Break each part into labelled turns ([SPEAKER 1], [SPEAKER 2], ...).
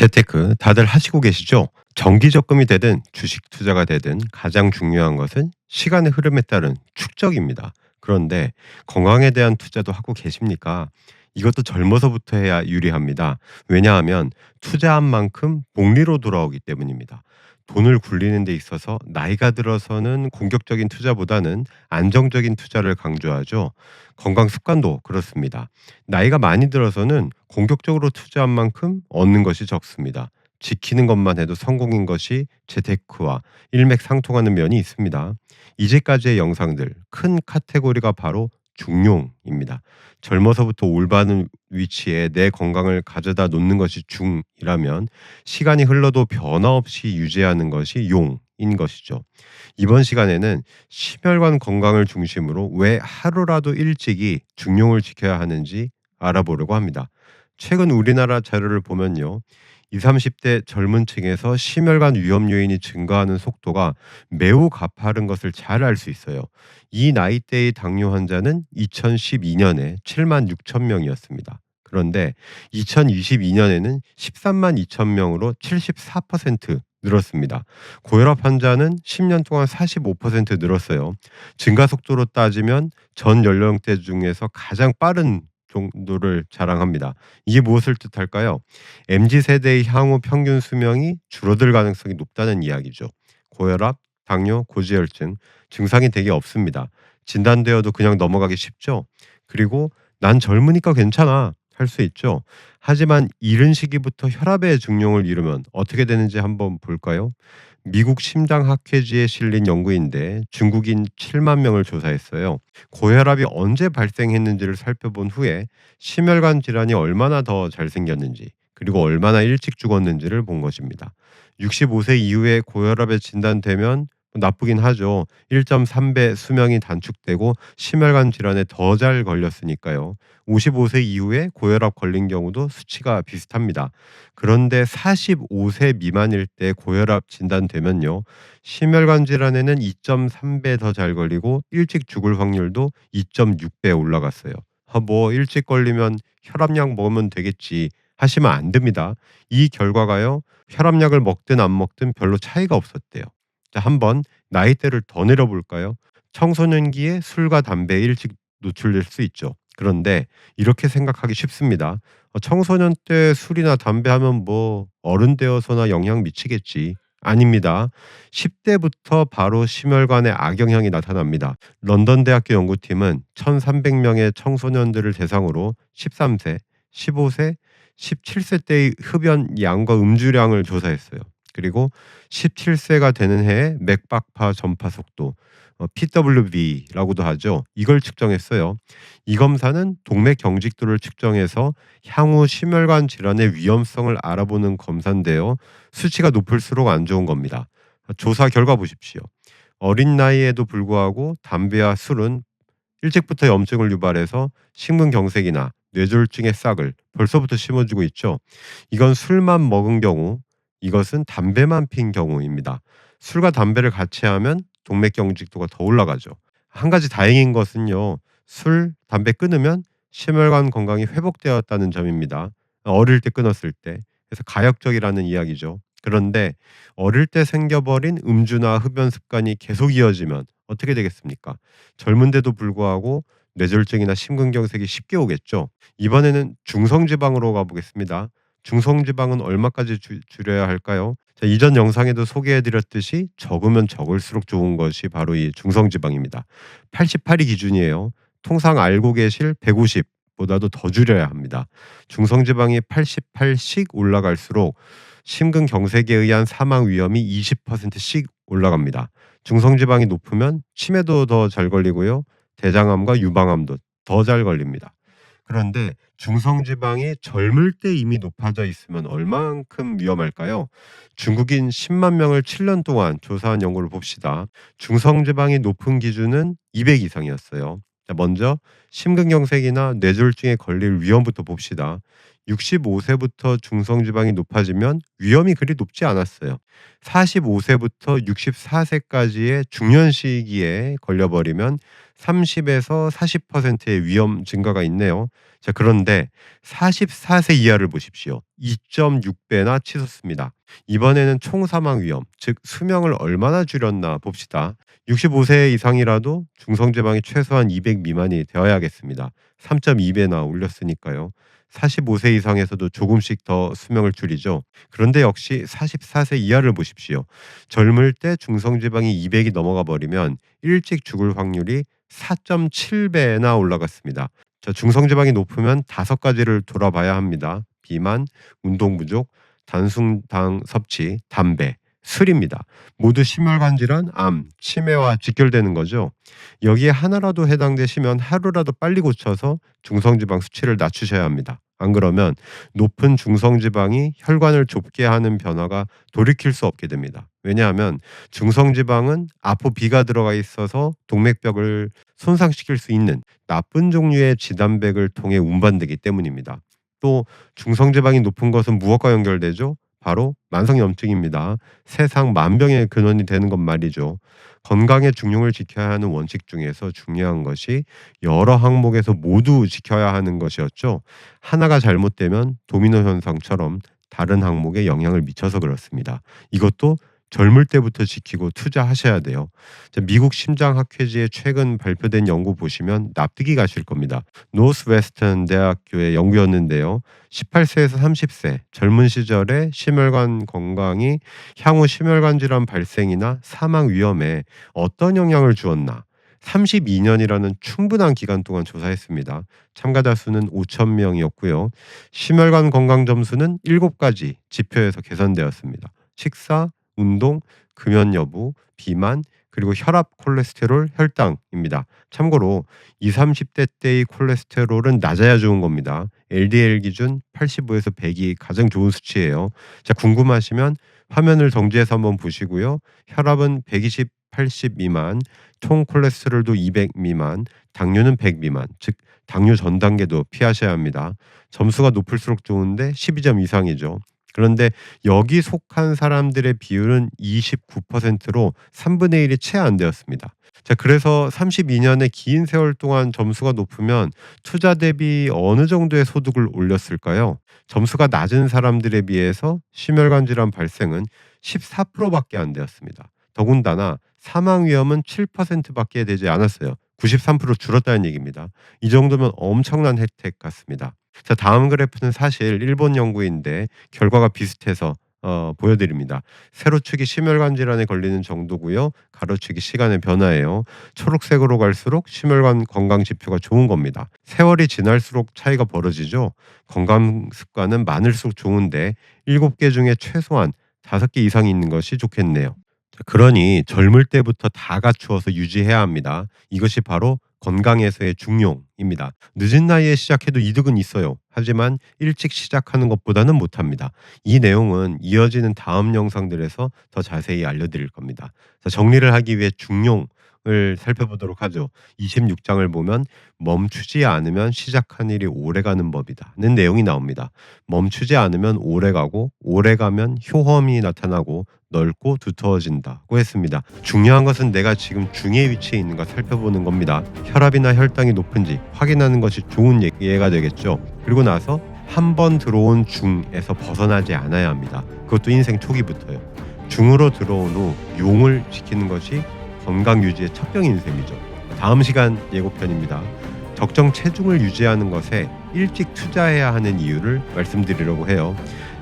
[SPEAKER 1] 재테크 다들 하시고 계시죠? 정기 적금이 되든 주식 투자가 되든 가장 중요한 것은 시간의 흐름에 따른 축적입니다. 그런데 건강에 대한 투자도 하고 계십니까? 이것도 젊어서부터 해야 유리합니다. 왜냐하면 투자한 만큼 복리로 돌아오기 때문입니다. 돈을 굴리는 데 있어서 나이가 들어서는 공격적인 투자보다는 안정적인 투자를 강조하죠. 건강 습관도 그렇습니다. 나이가 많이 들어서는 공격적으로 투자한 만큼 얻는 것이 적습니다. 지키는 것만 해도 성공인 것이 재테크와 일맥상통하는 면이 있습니다. 이제까지의 영상들 큰 카테고리가 바로 중용입니다. 젊어서부터 올바른 위치에 내 건강을 가져다 놓는 것이 중이라면 시간이 흘러도 변화 없이 유지하는 것이 용인 것이죠. 이번 시간에는 심혈관 건강을 중심으로 왜 하루라도 일찍이 중용을 지켜야 하는지 알아보려고 합니다. 최근 우리나라 자료를 보면요. 20, 30대 젊은 층에서 심혈관 위험 요인이 증가하는 속도가 매우 가파른 것을 잘 알 수 있어요. 이 나이대의 당뇨 환자는 2012년에 7만 6천 명이었습니다. 그런데 2022년에는 13만 2천 명으로 74% 늘었습니다. 고혈압 환자는 10년 동안 45% 늘었어요. 증가 속도로 따지면 전 연령대 중에서 가장 빠른 정도를 자랑합니다. 이게 무엇을 뜻할까요? MZ 세대의 향후 평균 수명이 줄어들 가능성이 높다는 이야기죠. 고혈압, 당뇨, 고지혈증 증상이 되게 없습니다. 진단되어도 그냥 넘어가기 쉽죠. 그리고 난 젊으니까 괜찮아 할 수 있죠. 하지만 이른 시기부터 혈압의 중용을 이루면 어떻게 되는지 한번 볼까요? 미국 심장학회지에 실린 연구인데 중국인 7만 명을 조사했어요. 고혈압이 언제 발생했는지를 살펴본 후에 심혈관 질환이 얼마나 더 잘생겼는지 그리고 얼마나 일찍 죽었는지를 본 것입니다. 65세 이후에 고혈압에 진단되면 나쁘긴 하죠. 1.3배 수명이 단축되고 심혈관 질환에 더 잘 걸렸으니까요. 55세 이후에 고혈압 걸린 경우도 수치가 비슷합니다. 그런데 45세 미만일 때 고혈압 진단되면요. 심혈관 질환에는 2.3배 더 잘 걸리고 일찍 죽을 확률도 2.6배 올라갔어요. 뭐 일찍 걸리면 혈압약 먹으면 되겠지 하시면 안 됩니다. 이 결과가요. 혈압약을 먹든 안 먹든 별로 차이가 없었대요. 자, 한번 나이대를 더 내려볼까요? 청소년기에 술과 담배에 일찍 노출될 수 있죠. 그런데 이렇게 생각하기 쉽습니다. 청소년 때 술이나 담배 하면 뭐 어른 되어서나 영향 미치겠지. 아닙니다. 10대부터 바로 심혈관에 악영향이 나타납니다. 런던 대학교 연구팀은 1,300명의 청소년들을 대상으로 13세, 15세, 17세 때의 흡연 양과 음주량을 조사했어요. 그리고 17세가 되는 해에 맥박파 전파 속도 PWV라고도 하죠. 이걸 측정했어요. 이 검사는 동맥 경직도를 측정해서 향후 심혈관 질환의 위험성을 알아보는 검사인데요. 수치가 높을수록 안 좋은 겁니다. 조사 결과 보십시오. 어린 나이에도 불구하고 담배와 술은 일찍부터 염증을 유발해서 심근경색이나 뇌졸중의 싹을 벌써부터 심어주고 있죠. 이건 술만 먹은 경우, 이것은 담배만 핀 경우입니다. 술과 담배를 같이 하면 동맥경직도가 더 올라가죠. 한 가지 다행인 것은요. 술, 담배 끊으면 심혈관 건강이 회복되었다는 점입니다. 어릴 때 끊었을 때. 그래서 가역적이라는 이야기죠. 그런데 어릴 때 생겨버린 음주나 흡연 습관이 계속 이어지면 어떻게 되겠습니까? 젊은데도 불구하고 뇌졸중이나 심근경색이 쉽게 오겠죠. 이번에는 중성지방으로 가보겠습니다. 중성지방은 얼마까지 줄여야 할까요? 자, 이전 영상에도 소개해드렸듯이 적으면 적을수록 좋은 것이 바로 이 중성지방입니다. 88이 기준이에요. 통상 알고 계실 150보다도 더 줄여야 합니다. 중성지방이 88씩 올라갈수록 심근경색에 의한 사망 위험이 20%씩 올라갑니다. 중성지방이 높으면 치매도 더 잘 걸리고요. 대장암과 유방암도 더 잘 걸립니다. 그런데 중성지방이 젊을 때 이미 높아져 있으면 얼만큼 위험할까요? 중국인 10만 명을 7년 동안 조사한 연구를 봅시다. 중성지방이 높은 기준은 200 이상이었어요. 자, 먼저 심근경색이나 뇌졸중에 걸릴 위험부터 봅시다. 65세부터 중성지방이 높아지면 위험이 그리 높지 않았어요. 45세부터 64세까지의 중년 시기에 걸려버리면 30에서 40%의 위험 증가가 있네요. 자, 그런데 44세 이하를 보십시오. 2.6배나 치솟습니다. 이번에는 총 사망 위험, 즉 수명을 얼마나 줄였나 봅시다. 65세 이상이라도 중성지방이 최소한 200 미만이 되어야겠습니다. 3.2배나 올렸으니까요. 45세 이상에서도 조금씩 더 수명을 줄이죠. 그런데 역시 44세 이하를 보십시오. 젊을 때 중성지방이 200이 넘어가 버리면 일찍 죽을 확률이 4.7배나 올라갔습니다. 자, 중성지방이 높으면 5가지를 돌아봐야 합니다. 비만, 운동 부족, 단순당 섭취, 담배, 술입니다. 모두 심혈관 질환, 암, 치매와 직결되는 거죠. 여기에 하나라도 해당되시면 하루라도 빨리 고쳐서 중성지방 수치를 낮추셔야 합니다. 안 그러면 높은 중성지방이 혈관을 좁게 하는 변화가 돌이킬 수 없게 됩니다. 왜냐하면 중성지방은 아포비가 들어가 있어서 동맥벽을 손상시킬 수 있는 나쁜 종류의 지단백을 통해 운반되기 때문입니다. 또 중성지방이 높은 것은 무엇과 연결되죠? 바로 만성염증입니다. 세상 만병의 근원이 되는 것 말이죠. 건강의 중용을 지켜야 하는 원칙 중에서 중요한 것이 여러 항목에서 모두 지켜야 하는 것이었죠. 하나가 잘못되면 도미노 현상처럼 다른 항목에 영향을 미쳐서 그렇습니다. 이것도 젊을 때부터 지키고 투자하셔야 돼요. 자, 미국 심장학회지에 최근 발표된 연구 보시면 납득이 가실 겁니다. 노스웨스턴 대학교의 연구였는데요. 18세에서 30세 젊은 시절에 심혈관 건강이 향후 심혈관 질환 발생이나 사망 위험에 어떤 영향을 주었나 32년이라는 충분한 기간 동안 조사했습니다. 참가자 수는 5천 명이었고요. 심혈관 건강 점수는 7가지 지표에서 개선되었습니다. 식사, 운동, 금연 여부, 비만, 그리고 혈압, 콜레스테롤, 혈당입니다. 참고로 20, 30대 때의 콜레스테롤은 낮아야 좋은 겁니다. LDL 기준 85에서 100이 가장 좋은 수치예요. 자, 궁금하시면 화면을 정지해서 한번 보시고요. 혈압은 120, 80 미만, 총 콜레스테롤도 200 미만, 당뇨는 100 미만, 즉 당뇨 전 단계도 피하셔야 합니다. 점수가 높을수록 좋은데 12점 이상이죠. 그런데 여기 속한 사람들의 비율은 29%로 3분의 1이 채 안 되었습니다. 자, 그래서 32년의 긴 세월 동안 점수가 높으면 투자 대비 어느 정도의 소득을 올렸을까요? 점수가 낮은 사람들에 비해서 심혈관 질환 발생은 14%밖에 안 되었습니다. 더군다나 사망 위험은 7%밖에 되지 않았어요. 93% 줄었다는 얘기입니다. 이 정도면 엄청난 혜택 같습니다. 자, 다음 그래프는 사실 일본 연구인데 결과가 비슷해서 보여드립니다. 세로축이 심혈관 질환에 걸리는 정도고요. 가로축이 시간의 변화예요. 초록색으로 갈수록 심혈관 건강 지표가 좋은 겁니다. 세월이 지날수록 차이가 벌어지죠. 건강 습관은 많을수록 좋은데 7개 중에 최소한 5개 이상이 있는 것이 좋겠네요. 자, 그러니 젊을 때부터 다 갖추어서 유지해야 합니다. 이것이 바로 건강에서의 중용입니다. 늦은 나이에 시작해도 이득은 있어요. 하지만 일찍 시작하는 것보다는 못합니다. 이 내용은 이어지는 다음 영상들에서 더 자세히 알려드릴 겁니다. 자, 정리를 하기 위해 중용을 살펴보도록 하죠. 26장을 보면 멈추지 않으면 시작한 일이 오래가는 법이다는 내용이 나옵니다. 멈추지 않으면 오래가고 오래가면 효험이 나타나고 넓고 두터워진다고 했습니다. 중요한 것은 내가 지금 중의 위치에 있는가 살펴보는 겁니다. 혈압이나 혈당이 높은지 확인하는 것이 좋은 예가 되겠죠. 그리고 나서 한 번 들어온 중에서 벗어나지 않아야 합니다. 그것도 인생 초기부터요. 중으로 들어온 후 용을 지키는 것이 건강 유지의 첫 병인 셈이죠. 다음 시간 예고편입니다. 적정 체중을 유지하는 것에 일찍 투자해야 하는 이유를 말씀드리려고 해요.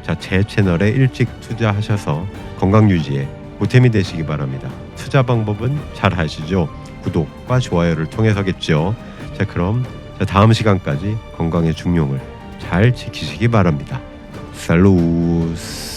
[SPEAKER 1] 자, 제 채널에 일찍 투자하셔서 건강 유지에 보탬이 되시기 바랍니다. 투자 방법은 잘 아시죠? 구독과 좋아요를 통해서겠죠. 자, 그럼 다음 시간까지 건강의 중용을 잘 지키시기 바랍니다. 살루스.